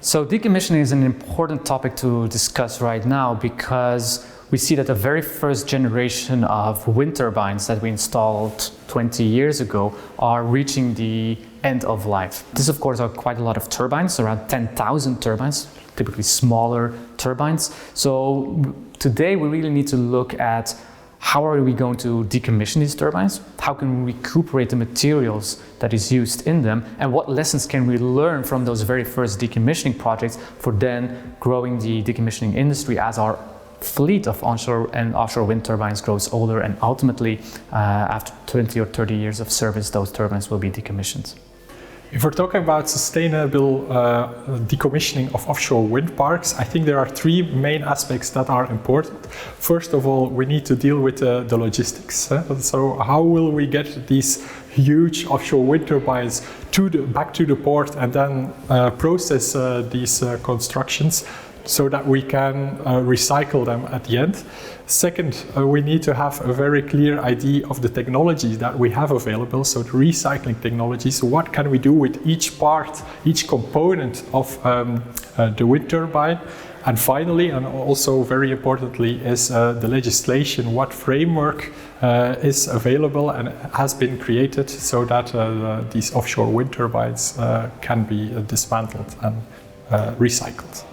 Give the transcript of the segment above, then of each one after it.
So decommissioning is an important topic to discuss right now because we see that the very first generation of wind turbines that we installed 20 years ago are reaching the end of life. This, of course, are quite a lot of turbines, around 10,000 turbines, typically smaller turbines. So today we really need to look at how are we going to decommission these turbines? How can we recuperate the materials that is used in them? And what lessons can we learn from those very first decommissioning projects for then growing the decommissioning industry as our fleet of onshore and offshore wind turbines grows older and ultimately after 20 or 30 years of service, those turbines will be decommissioned. If we're talking about sustainable decommissioning of offshore wind parks, I think there are three main aspects that are important. First of all, we need to deal with the logistics. So how will we get these huge offshore wind turbines back to the port and then process these constructions so that we can recycle them at the end? Second, we need to have a very clear idea of the technologies that we have available, so the recycling technologies. What can we do with each part, each component of the wind turbine? And finally, and also very importantly, is the legislation. What framework is available and has been created so that these offshore wind turbines can be dismantled and recycled?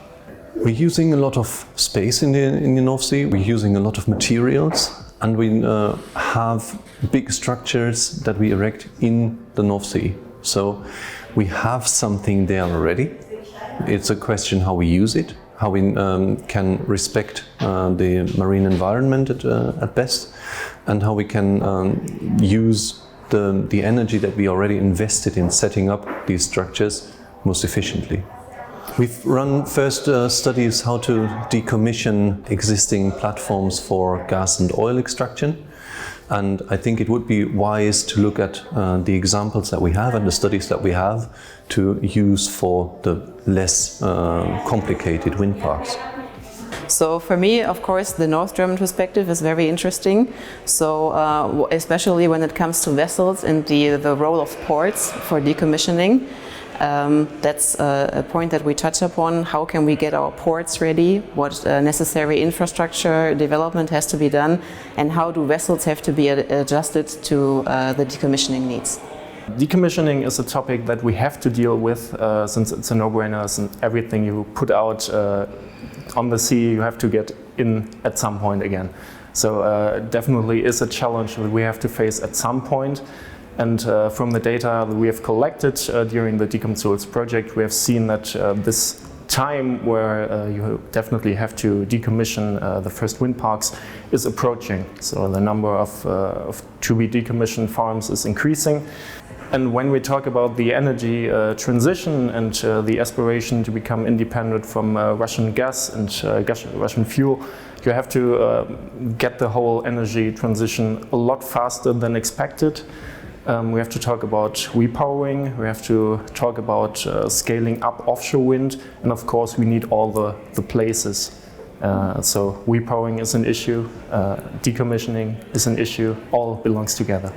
We're using a lot of space in the North Sea, we're using a lot of materials, and we have big structures that we erect in the North Sea. So we have something there already. It's a question how we use it, how we can respect the marine environment at best, and how we can use the energy that we already invested in setting up these structures most efficiently. We've run first studies how to decommission existing platforms for gas and oil extraction, and I think it would be wise to look at the examples that we have and the studies that we have to use for the less complicated wind parks. So for me, of course, the North German perspective is very interesting. So especially when it comes to vessels and the role of ports for decommissioning. That's a point that we touch upon. How can we get our ports ready? What necessary infrastructure development has to be done? And how do vessels have to be adjusted to the decommissioning needs? Decommissioning is a topic that we have to deal with since it's a no-brainer, and everything you put out on the sea you have to get in at some point again. So definitely is a challenge that we have to face at some point. And from the data that we have collected during the DecomTools project, we have seen that this time where you definitely have to decommission the first wind parks is approaching. So the number of to-be decommissioned farms is increasing. And when we talk about the energy transition and the aspiration to become independent from Russian gas and Russian fuel, you have to get the whole energy transition a lot faster than expected. We have to talk about repowering, we have to talk about scaling up offshore wind, and of course we need all the places. So repowering is an issue, decommissioning is an issue, all belongs together.